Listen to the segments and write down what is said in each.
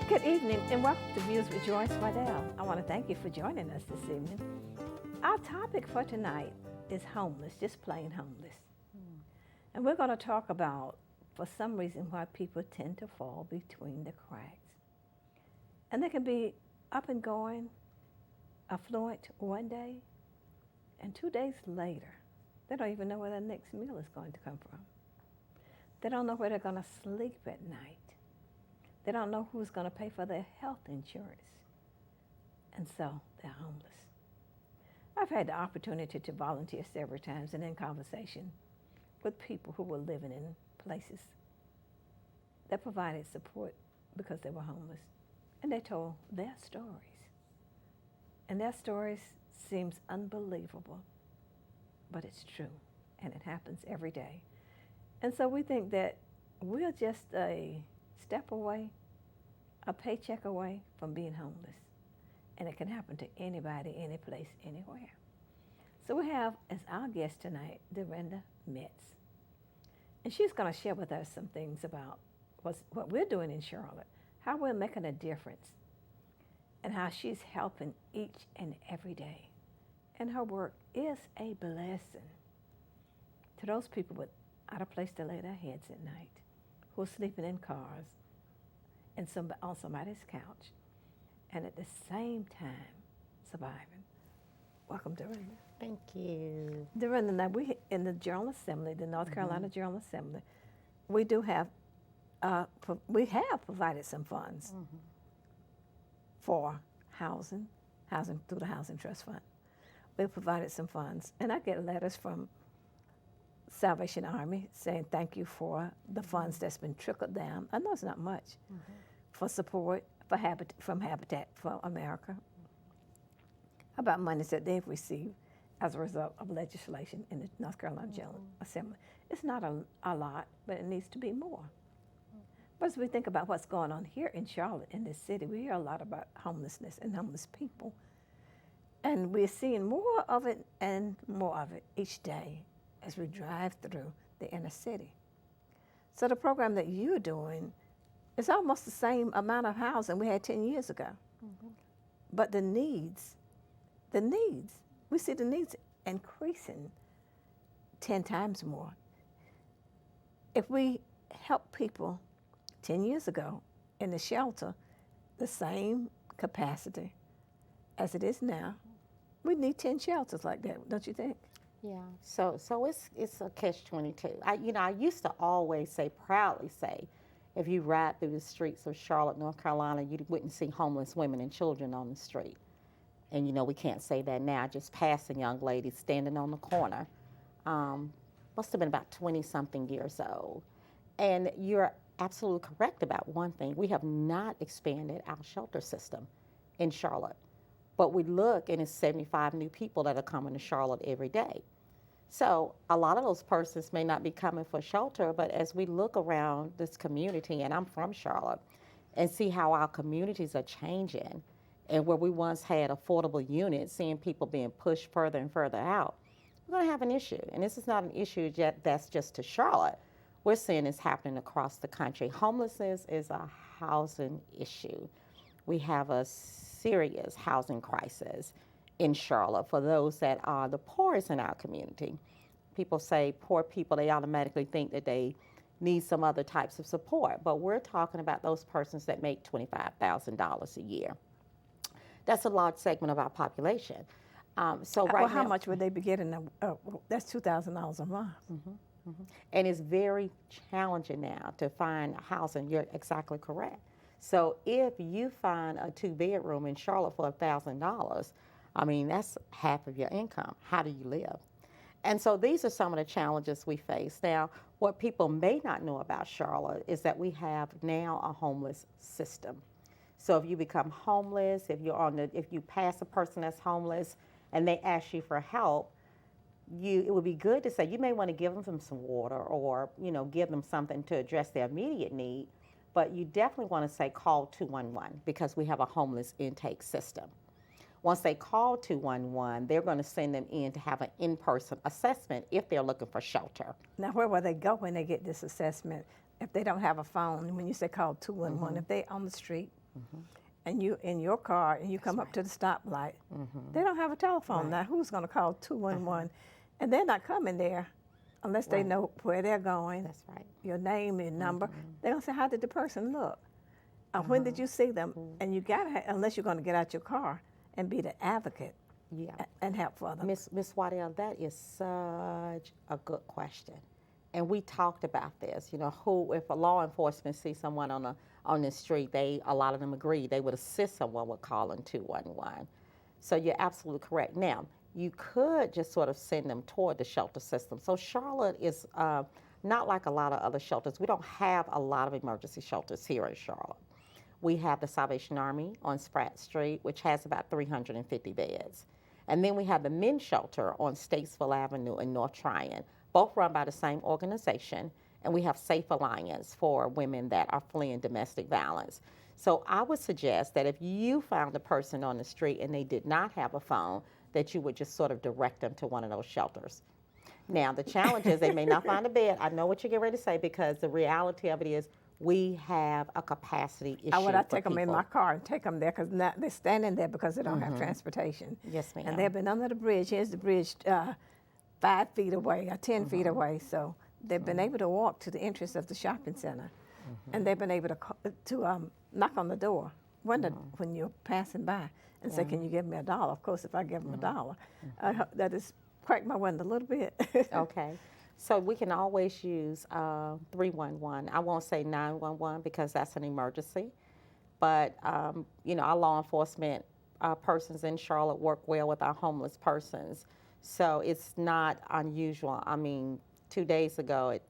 Good evening and welcome to Views with Joyce Waddell. I want to thank you for joining us this evening. Our topic for tonight is homeless, just plain homeless. And we're going to talk about, for some reason, why people tend to fall between the cracks. And they can be up and going, affluent one day, and 2 days later, they don't even know where their next meal is going to come from. They don't know where they're going to sleep at night. They don't know who's going to pay for their health insurance. And so they're homeless. I've had the opportunity to volunteer several times and in conversation with people who were living in places that provided support because they were homeless. And they told their stories. And their stories seems unbelievable, but it's true. And it happens every day. And so we think that we're just a step away, a paycheck away from being homeless. And it can happen to anybody, any place, anywhere. So we have as our guest tonight, Dorinda Metz. And she's going to share with us some things about what we're doing in Charlotte, how we're making a difference, and how she's helping each and every day. And her work is a blessing to those people without a place to lay their heads at night, who are sleeping in cars and on somebody's couch, and at the same time surviving. Welcome, Dorinda. Thank you. Dorinda, now we in the General Assembly, the North Carolina General Assembly, we do have, provided some funds for housing through the Housing Trust Fund. We've provided some funds, and I get letters from Salvation Army saying thank you for the funds that's been trickled down. I know it's not much for support from Habitat for America about monies that they've received as a result of legislation in the North Carolina General Assembly. It's not a lot, but it needs to be more. But as we think about what's going on here in Charlotte, in this city, we hear a lot about homelessness and homeless people. And we're seeing more of it and more of it each day as we drive through the inner city. So the program that you're doing is almost the same amount of housing we had 10 years ago. But the needs, we see the needs increasing 10 times more. If we help people 10 years ago in the shelter, the same capacity as it is now, we need 10 shelters like that, don't you think? Yeah. So it's a catch-22. I used to always proudly say, if you ride through the streets of Charlotte, North Carolina, you wouldn't see homeless women and children on the street. And we can't say that now. I just passed a young lady standing on the corner. Must have been about 20-something years old. And you're absolutely correct about one thing. We have not expanded our shelter system in Charlotte. But we look, and it's 75 new people that are coming to Charlotte every day. So a lot of those persons may not be coming for shelter, but as we look around this community, and I'm from Charlotte, and see how our communities are changing, and where we once had affordable units, seeing people being pushed further and further out, we're going to have an issue. And this is not an issue that's just to Charlotte. We're seeing this happening across the country. Homelessness is a housing issue. We have a serious housing crisis in Charlotte for those that are the poorest in our community. People say poor people, they automatically think that they need some other types of support, but we're talking about those persons that make $25,000 a year. That's a large segment of our population. How much would they be getting? That's $2,000 a month. And it's very challenging now to find housing. You're exactly correct. So if you find a 2-bedroom in Charlotte for $1,000, that's half of your income. How do you live? And so these are some of the challenges we face. Now, what people may not know about Charlotte is that we have now a homeless system. So if you become homeless, if you pass a person that's homeless and they ask you for help, it would be good to say you may want to give them some water or give them something to address their immediate need, but you definitely want to say call 211 because we have a homeless intake system. Once they call 211, they're going to send them in to have an in-person assessment if they're looking for shelter. Now, where will they go when they get this assessment? If they don't have a phone, when you say call 211, if they're on the street, and you in your car and you come up to the stoplight, they don't have a telephone. Now, who's going to call 211? And they're not coming there unless they know where they're going. That's right. Your name and number. They're going to say, how did the person look? When did you see them? And you got to, unless you're going to get out your car and be the advocate and help for them. Miss Waddell, that is such a good question. And we talked about this, you know, if a law enforcement sees someone on the street, a lot of them agree they would assist someone with calling 211. So you're absolutely correct. Now, you could just sort of send them toward the shelter system. So Charlotte is not like a lot of other shelters. We don't have a lot of emergency shelters here in Charlotte. We have the Salvation Army on Spratt Street, which has about 350 beds. And then we have the men's shelter on Statesville Avenue in North Tryon, both run by the same organization. And we have Safe Alliance for women that are fleeing domestic violence. So I would suggest that if you found a person on the street and they did not have a phone, that you would just sort of direct them to one of those shelters. Now, the challenge is they may not find a bed. I know what you're getting ready to say, because the reality of it is we have a capacity issue. I take them in my car and take them there, because they're standing there because they don't have transportation. Yes, ma'am. And they've been under the bridge. Here's the bridge 5 feet away or 10 feet away. So they've been able to walk to the entrance of the shopping center. And they've been able to knock on the door when you're passing by and say, can you give me $1? Of course, if I give them $1, that is crack my window a little bit. Okay. So we can always use 311. I won't say 911 because that's an emergency. But, you know, our law enforcement persons in Charlotte work well with our homeless persons. So it's not unusual. I mean, 2 days ago at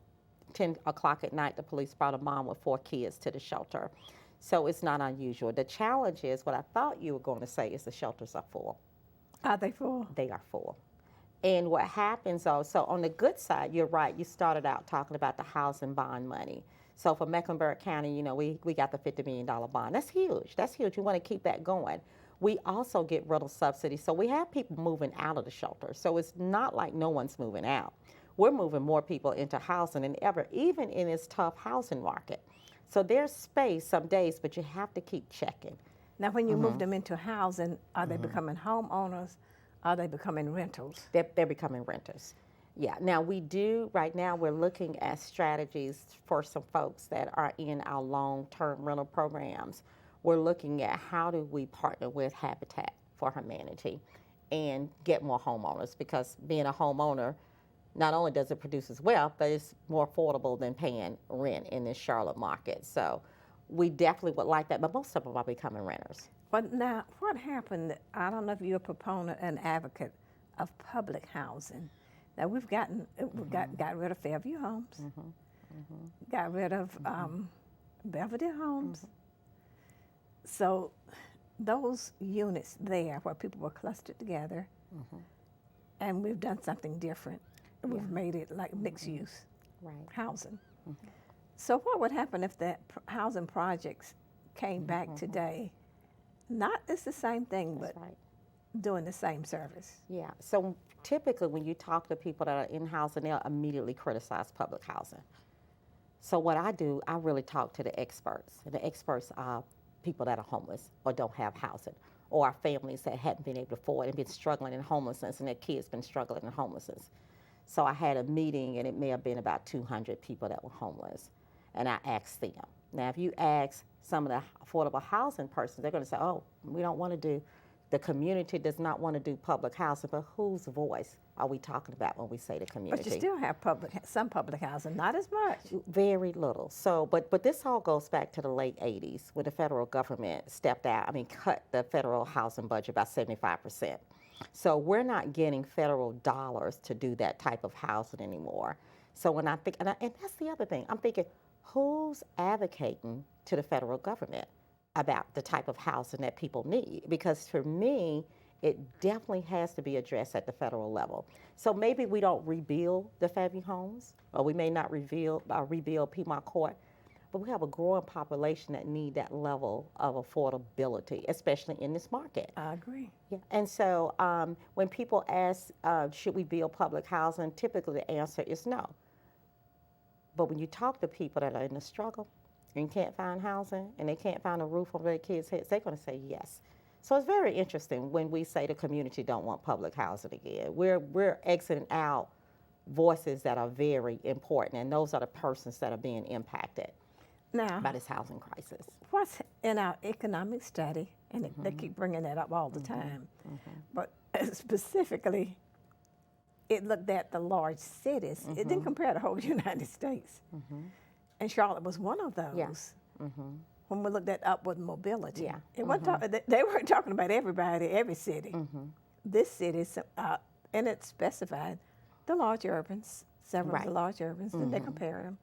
10 o'clock at night, the police brought a mom with 4 kids to the shelter. So it's not unusual. The challenge is, what I thought you were going to say, is the shelters are full. Are they full? They are full. And what happens also, on the good side, you're right, you started out talking about the housing bond money. So for Mecklenburg County, you know, we got the $50 million bond. That's huge. That's huge. We want to keep that going. We also get rental subsidies. So we have people moving out of the shelter. So it's not like no one's moving out. We're moving more people into housing than ever, even in this tough housing market. So there's space some days, but you have to keep checking. Now, when you move them into housing, are they becoming homeowners? Are they becoming rentals? They're becoming renters. Yeah. Now, right now, we're looking at strategies for some folks that are in our long-term rental programs. We're looking at how do we partner with Habitat for Humanity and get more homeowners, because being a homeowner, not only does it produce as wealth, but it's more affordable than paying rent in this Charlotte market. So we definitely would like that, but most of them are becoming renters. But now, what happened, I don't know if you're a proponent and advocate of public housing. Now, we got rid of Fairview Homes, got rid of Belvedere Homes. So those units there where people were clustered together, and we've done something different. We've made it like mixed use housing. So what would happen if the housing projects came back today? Not it's the same thing, but doing the same service. Yeah. So typically when you talk to people that are in housing, they'll immediately criticize public housing. So what I do, I really talk to the experts. And the experts are people that are homeless or don't have housing, or are families that hadn't been able to afford and been struggling in homelessness, and their kids been struggling in homelessness. So I had a meeting, and it may have been about 200 people that were homeless. And I asked them. Now, if you ask some of the affordable housing persons, they're going to say, oh, we don't want to do, the community does not want to do public housing, but whose voice are we talking about when we say the community? But you still have some public housing, not as much. Very little. So, but this all goes back to the late 80s when the federal government cut the federal housing budget by 75%. So we're not getting federal dollars to do that type of housing anymore. So when I think, and that's the other thing, I'm thinking, who's advocating to the federal government about the type of housing that people need? Because for me, it definitely has to be addressed at the federal level. So maybe we don't rebuild the Fairview homes, or we may not rebuild Piedmont Court, but we have a growing population that need that level of affordability, especially in this market. I agree. Yeah. And so when people ask, should we build public housing, typically the answer is no. But when you talk to people that are in the struggle, and can't find housing and they can't find a roof over their kids' heads, they're going to say yes. So it's very interesting when we say the community don't want public housing again. We're exiting out voices that are very important, and those are the persons that are being impacted Now, by this housing crisis. what's in our economic study, and they keep bringing that up all the time, but specifically, it looked at the large cities. It didn't compare the whole United States. And Charlotte was one of those. Yeah. When we looked at upward mobility. Yeah. It wasn't they weren't talking about everybody, every city. This city, and it specified the large urbans, several of the large urbans, and they compared them.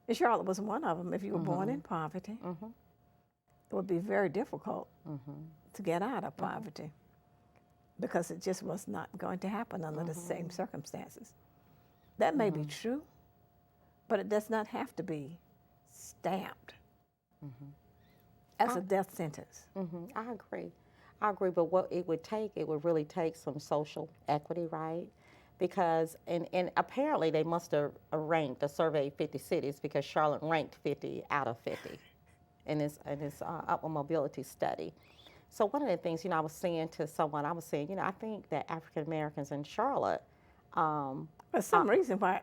And Charlotte was one of them. If you were born in poverty, it would be very difficult to get out of poverty because it just was not going to happen under the same circumstances. That may be true, but it does not have to be stamped as a death sentence. I agree. But what it would really take some social equity, right? Because, and apparently they must have ranked or surveyed 50 cities because Charlotte ranked 50 out of 50 in this upward mobility study. So one of the things, I was saying to someone, I think that African Americans in Charlotte, But some reason why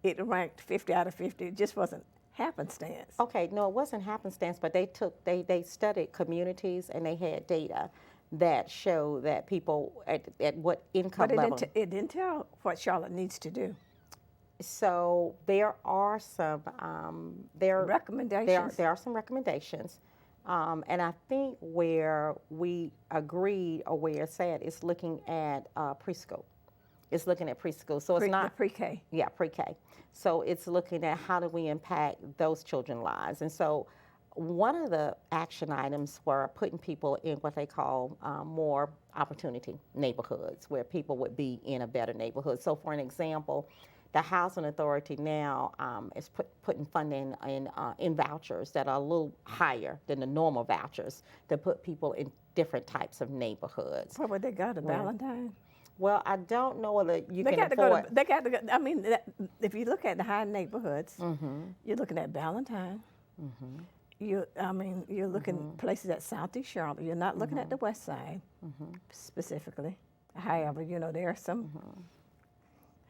it ranked 50 out of 50, it just wasn't happenstance. Okay, no, it wasn't happenstance, but they studied communities and they had data that show that people at what income level. But it didn't tell what Charlotte needs to do. So there are some Recommendations. There are some recommendations, and I think where we agreed or where it's at is looking at preschool. It's looking at preschool, so it's not pre-K. Yeah, pre-K. So it's looking at how do we impact those children's lives, and so one of the action items were putting people in what they call more opportunity neighborhoods, where people would be in a better neighborhood. So for an example, the Housing Authority now is putting funding in vouchers that are a little higher than the normal vouchers to put people in different types of neighborhoods. What would they go to, Valentine? Well, I don't know whether you They can got afford. to go. They got to go. I mean, if you look at the high neighborhoods, you're looking at Valentine. You're looking places at Southeast Charlotte. You're not looking at the West Side specifically. However, there are some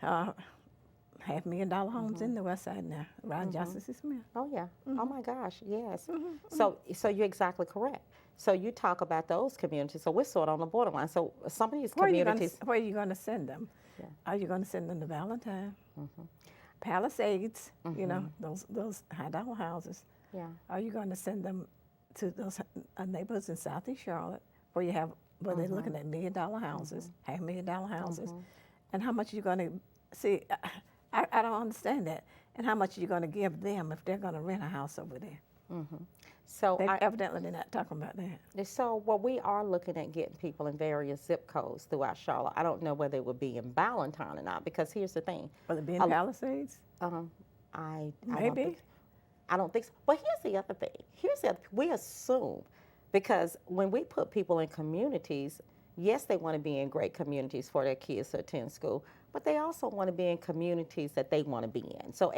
$500,000 homes in the West Side now, around Johnson C. Smith. Oh yeah. Oh my gosh. Yes. So you're exactly correct. So you talk about those communities. So we're sort of on the borderline. So some of these communities. Where are you going to send them? Yeah. Are you going to send them to Valentine? Palisades, those high-dollar houses. Yeah. Are you going to send them to those neighborhoods in Southeast Charlotte where they're looking at $1 million houses, $500,000 houses, and how much are you going to see? I don't understand that. And how much are you going to give them if they're going to rent a house over there? So Evidently they're not talking about that. So we are looking at getting people in various zip codes throughout Charlotte. I don't know whether it would be in Ballantyne or not, because here's the thing. Will it be in Palisades? Maybe. I don't think so. But here's the other thing. We assume, because when we put people in communities, yes, they want to be in great communities for their kids to attend school, but they also want to be in communities that they want to be in. So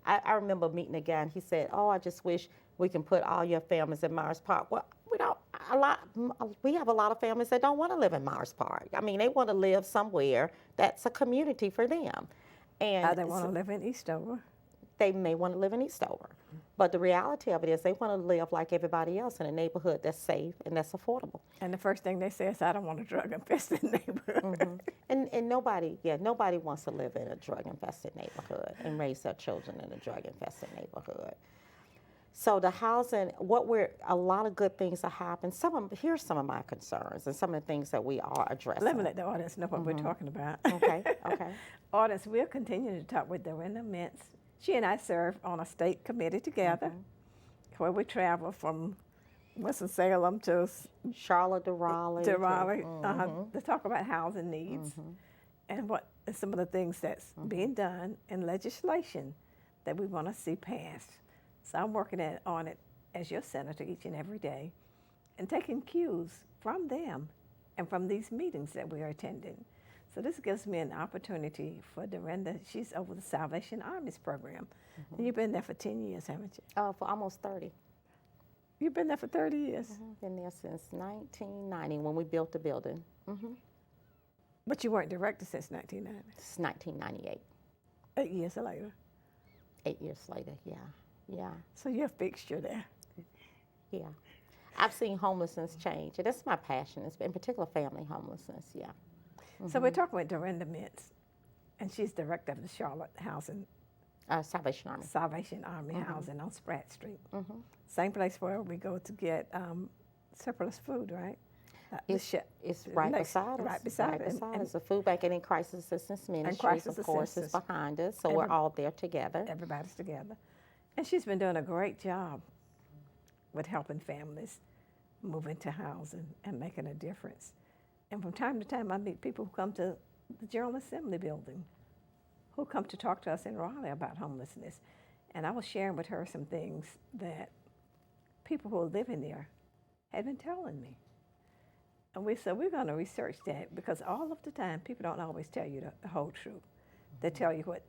I remember meeting a guy and he said, "Oh, I just wish we can put all your families in Myers Park." Well, we have a lot of families that don't want to live in Myers Park. I mean, they want to live somewhere that's a community for them. And they want to live in Eastover. They may want to live in Eastover. But the reality of it is they want to live like everybody else in a neighborhood that's safe and that's affordable. And the first thing they say is, "I don't want a drug-infested neighborhood." And nobody wants to live in a drug-infested neighborhood and raise their children in a drug-infested neighborhood. So the housing, a lot of good things are happening. Here's some of my concerns and some of the things that we are addressing. Let me let the audience know what we're talking about. Okay. Audience, we'll continue to talk with Dorinda Mintz. She and I serve on a state committee together, where we travel from Winston-Salem to Charlotte to Raleigh. To talk about housing needs and what some of the things that's being done in legislation that we want to see passed. So I'm working on it as your senator each and every day and taking cues from them and from these meetings that we are attending. So this gives me an opportunity for Dorinda. She's over the Salvation Army's program. And you've been there for 10 years, haven't you? For almost 30. You've been there for 30 years? Been there since 1990 when we built the building. But you weren't director since 1990? It's 1998. 8 years later? 8 years later, yeah. So you're a fixture there? Yeah. I've seen homelessness change, and that's my passion, in particular family homelessness, yeah. So we're talking with Dorinda Mintz, and she's director of the Charlotte Housing Salvation Army. Salvation Army Housing on Spratt Street. Same place where we go to get surplus food, right? It's right beside us. Right beside us. It's a food bank and in crisis assistance ministries, crisis of course, is assistance. behind us, so we're all there together. Everybody's together. And she's been doing a great job with helping families move into housing and making a difference. And from time to time, I meet people who come to the General Assembly building, who come to talk to us in Raleigh about homelessness. And I was sharing with her some things that people who are living there had been telling me. And we said, we're going to research that, because all of the time, people don't always tell you the whole truth. They tell you what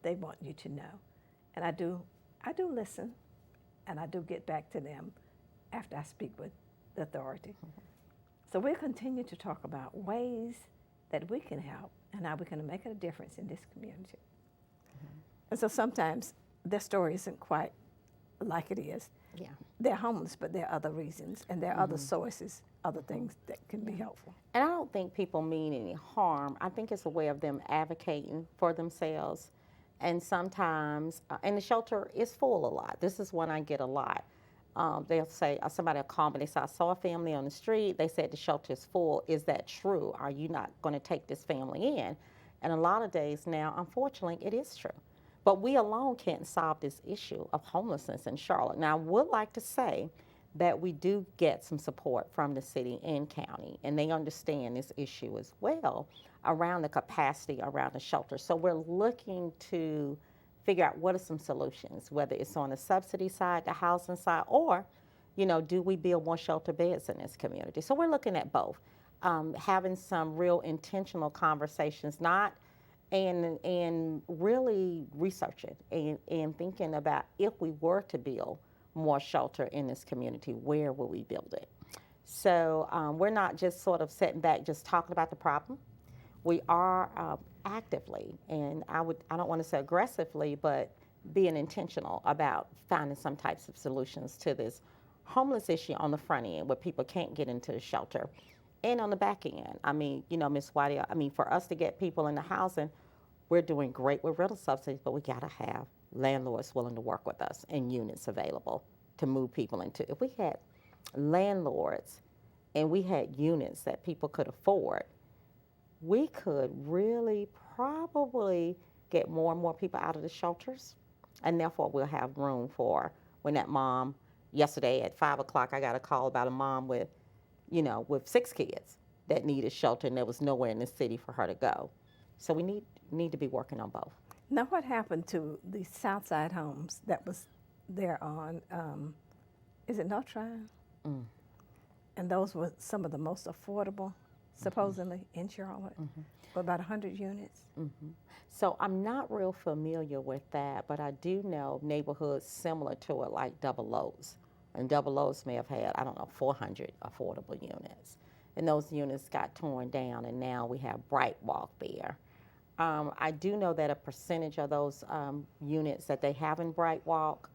they want you to know. And I do listen, and I do get back to them after I speak with the authority. So we'll continue to talk about ways that we can help and how we can make a difference in this community. And so sometimes their story isn't quite like it is. Yeah. They're homeless, but there are other reasons, and there are other sources, other things that can be helpful. And I don't think people mean any harm. I think it's a way of them advocating for themselves. And sometimes, and the shelter is full a lot. This is one I get a lot. They'll say, somebody will call me, they say, I saw a family on the street, they said the shelter is full. Is that true? Are you not going to take this family in? And a lot of days now, unfortunately, it is true. But we alone can't solve this issue of homelessness in Charlotte. Now, I would like to say that we do get some support from the city and county, and they understand this issue as well around the capacity around the shelter. So we're looking to figure out what are some solutions, whether it's on the subsidy side, the housing side, or, do we build more shelter beds in this community? So we're looking at both, having some real intentional conversations, and really researching and thinking about, if we were to build more shelter in this community, where will we build it? So we're not just sort of sitting back just talking about the problem. We are actively, and I don't want to say aggressively, but being intentional about finding some types of solutions to this homeless issue on the front end, where people can't get into the shelter, and on the back end. I mean, Ms. Whitey, for us to get people into housing, we're doing great with rental subsidies, but we got to have landlords willing to work with us and units available to move people into. If we had landlords and we had units that people could afford, we could really probably get more and more people out of the shelters, and therefore we'll have room for when that mom, yesterday at 5 o'clock, I got a call about a mom with 6 kids that needed shelter, and there was nowhere in the city for her to go. So we need to be working on both. Now, what happened to the Southside homes that was there on, is it North Tryon? And those were some of the most affordable, supposedly, in Charlotte, for about 100 units. So I'm not real familiar with that, but I do know neighborhoods similar to it, like Double O's. And Double O's may have had, 400 affordable units. And those units got torn down, and now we have Bright Walk there. I do know that a percentage of those units that they have in Bright Walk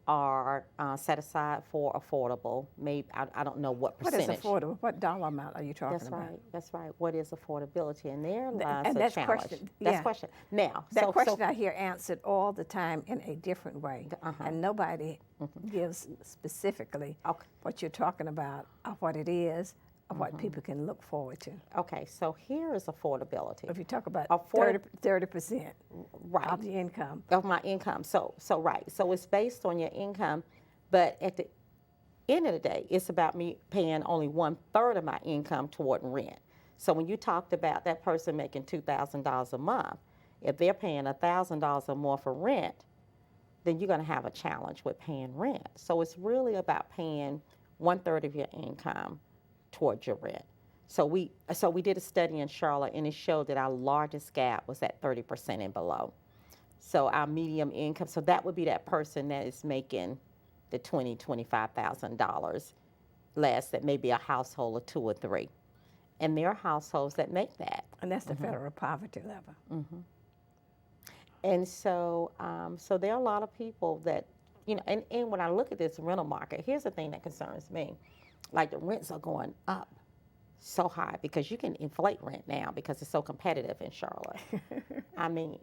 are set aside for affordable. Maybe I don't know what percentage. What is affordable? What dollar amount are you talking That's about? right. That's right. What is affordability? And there lies and a that's challenge. question. That's Yeah. question. Now, That question I hear answered all the time in a different way, and nobody gives specifically what you're talking about, or what it is, or what people can look forward to. Okay, so here is affordability. If you talk about 30% Right. of the income. Of my income. So right. So it's based on your income, but at the end of the day, it's about me paying only 1/3 of my income toward rent. So when you talked about that person making $2,000 a month, if they're paying $1,000 or more for rent, then you're going to have a challenge with paying rent. So it's really about paying 1/3 of your income towards your rent. So we did a study in Charlotte, and it showed that our largest gap was at 30% and below. So our medium income, so that would be that person that is making the $25,000 less, that may be a household of two or three. And there are households that make that. And that's the federal poverty level. And so, so there are a lot of people that, and when I look at this rental market, here's the thing that concerns me. Like, the rents are going up so high because you can inflate rent now because it's so competitive in Charlotte. I mean,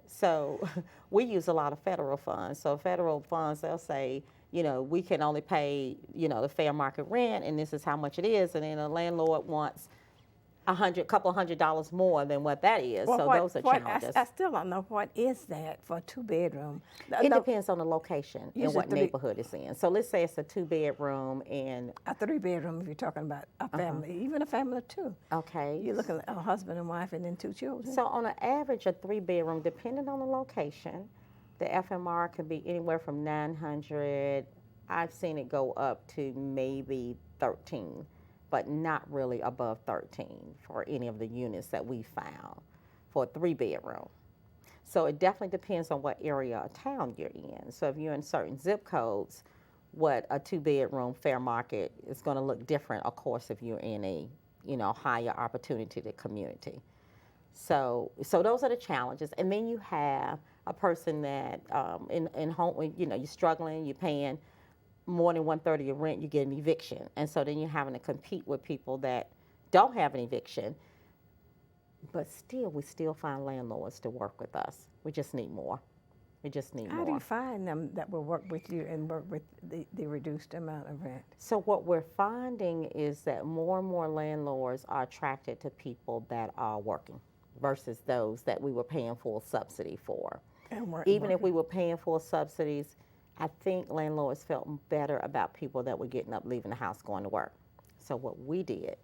so we use a lot of federal funds. So federal funds, they'll say, we can only pay, the fair market rent, and this is how much it is. And then a landlord wants couple $100 more than what that is. Well, so those are challenges. I still don't know what is that for a 2-bedroom. It depends on the location and what neighborhood it's in. So let's say it's a 2-bedroom and a 3-bedroom if you're talking about a family, even a family of 2. Okay. You're looking at a husband and wife and then 2 children. So on an average, a 3-bedroom, depending on the location, the FMR can be anywhere from 900. I've seen it go up to maybe 13. But not really above 13 for any of the units that we found for a 3-bedroom. So it definitely depends on what area of town you're in. So if you're in certain zip codes, what a 2-bedroom fair market is going to look different, of course, if you're in a higher opportunity to community. So those are the challenges. And then you have a person that in home, you're struggling, you're paying more than 1/3 of your rent, you get an eviction. And so then you're having to compete with people that don't have an eviction. But still, we still find landlords to work with us. We just need more. We just need more. How do you find them that will work with you and work with the reduced amount of rent? So what we're finding is that more and more landlords are attracted to people that are working versus those that we were paying full subsidy for. Even if we were paying full subsidies, I think landlords felt better about people that were getting up, leaving the house, going to work. So what we did,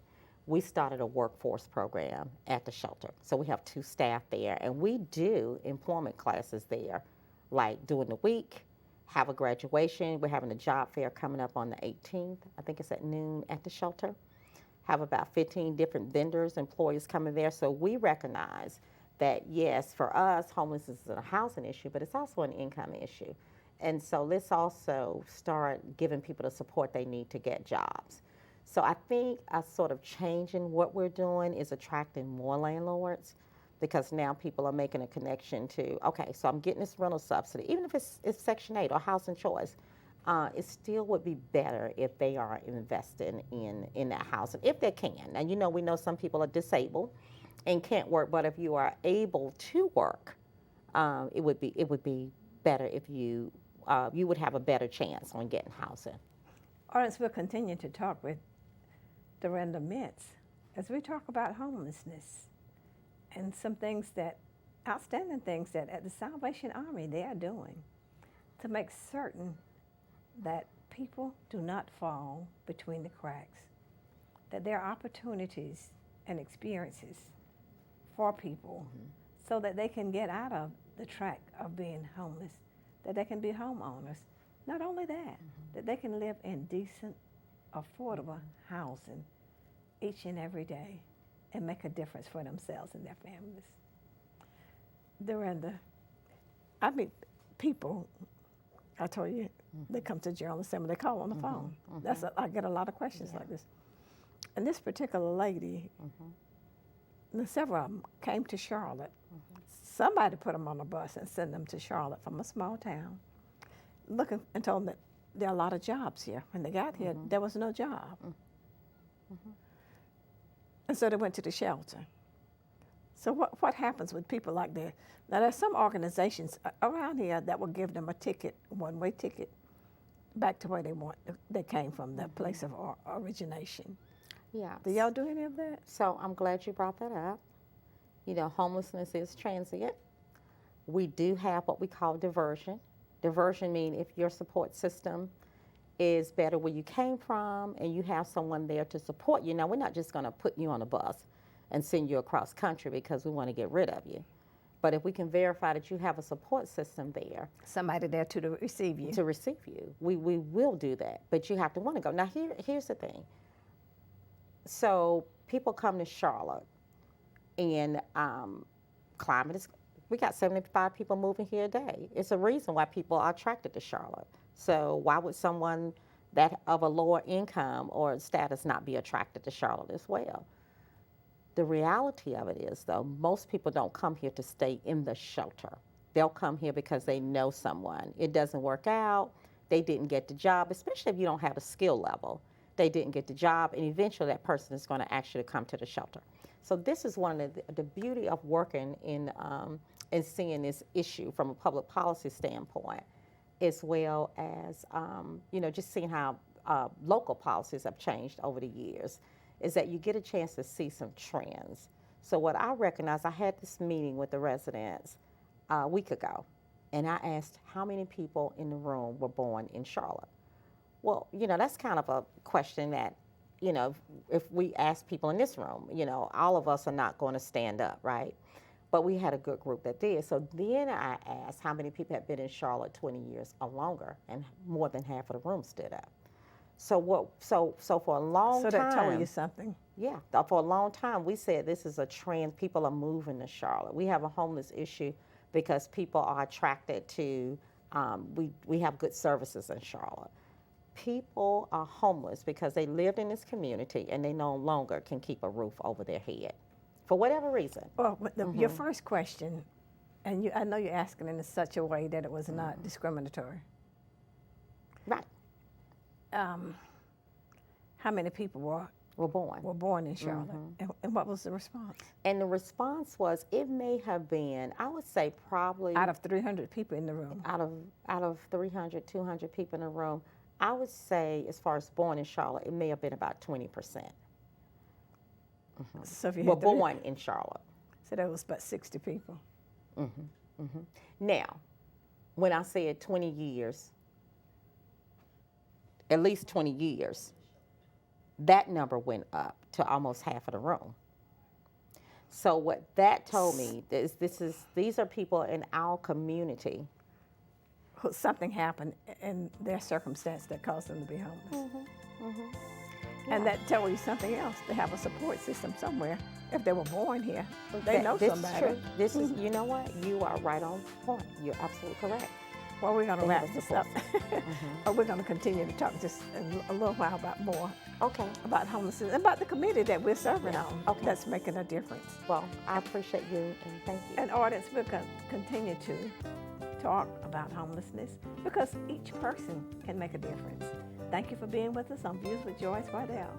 we started a workforce program at the shelter. So we have 2 staff there, and we do employment classes there, like during the week, have a graduation. We're having a job fair coming up on the 18th. I think it's at noon at the shelter. Have about 15 different vendors, employees coming there. So we recognize that, yes, for us, homelessness is a housing issue, but it's also an income issue. And so let's also start giving people the support they need to get jobs. So I think a sort of change in what we're doing is attracting more landlords, because now people are making a connection to, okay, so I'm getting this rental subsidy, even if it's Section 8 or housing choice, it still would be better if they are investing in that housing, if they can. Now, we know some people are disabled and can't work, but if you are able to work, it would be better if you would have a better chance on getting housing. Audience, we'll continue to talk with Dorinda Mintz as we talk about homelessness and some outstanding things that at the Salvation Army they are doing to make certain that people do not fall between the cracks, that there are opportunities and experiences for people so that they can get out of the track of being homeless, that they can be homeowners. Not only that, that they can live in decent, affordable housing each and every day and make a difference for themselves and their families. Dorinda, I meet people, I told you, they come to General Assembly, they call on the phone. I get a lot of questions like this. And this particular lady, several of them came to Charlotte. Somebody put them on a bus and sent them to Charlotte from a small town, looking and told them that there are a lot of jobs here. When they got here, there was no job. And so they went to the shelter. So what happens with people like that? Now, there's some organizations around here that will give them a ticket, one-way ticket, back to where they came from, that place of origination. Yeah. Do y'all do any of that? So I'm glad you brought that up. Homelessness is transient. We do have what we call diversion. Diversion means if your support system is better where you came from and you have someone there to support you. Now, we're not just going to put you on a bus and send you across country because we want to get rid of you. But if we can verify that you have a support system there. Somebody there to receive you. To receive you. We will do that. But you have to want to go. Now, here's the thing. So people come to Charlotte, and climate is, we got 75 people moving here a day. It's a reason why people are attracted to Charlotte. So why would someone that of a lower income or status not be attracted to Charlotte as well? The reality of it is, though, most people don't come here to stay in the shelter. They'll come here because they know someone. It doesn't work out. They didn't get the job, especially if you don't have a skill level. They didn't get the job, and eventually that person is going to ask you to come to the shelter. So this is one of the beauty of working in and seeing this issue from a public policy standpoint, as well as just seeing how local policies have changed over the years, is that you get a chance to see some trends. So what I recognize, I had this meeting with the residents a week ago, and I asked how many people in the room were born in Charlotte. Well, that's kind of a question that, if we ask people in this room, all of us are not going to stand up, right? But we had a good group that did. So then I asked how many people had been in Charlotte 20 years or longer, and more than half of the room stood up. So for a long time. So that told you something. Yeah, for a long time we said this is a trend. People are moving to Charlotte. We have a homeless issue because people are attracted to. We have good services in Charlotte. People are homeless because they lived in this community and they no longer can keep a roof over their head, for whatever reason. Well, your first question, and I know you're asking in such a way that it was not discriminatory. Right. How many people were born in Charlotte, and what was the response? And the response was, it may have been, I would say probably out of 300 people in the room. Out of 300, 200 people in the room, I would say, as far as born in Charlotte, it may have been about 20%. So if you were born in Charlotte. So that was about 60 people. Now, when I said 20 years, at least 20 years, that number went up to almost half of the room. So what that told me is these are people in our community. Something happened in their circumstance that caused them to be homeless. Yeah. And that tells you something else. They have a support system somewhere. If they were born here, they know this somebody. Is true. This is, you know what? You are right on point. You're absolutely correct. Well, we're going to wrap this up. But we're going to continue to talk just a little while about more. Okay. About homelessness and about the committee that we're serving on. Okay. That's making a difference. Well, I appreciate you and thank you. And audience, we'll continue to talk about homelessness because each person can make a difference. Thank you for being with us on Views with Joyce Waddell.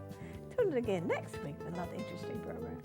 Tune in again next week for another interesting program.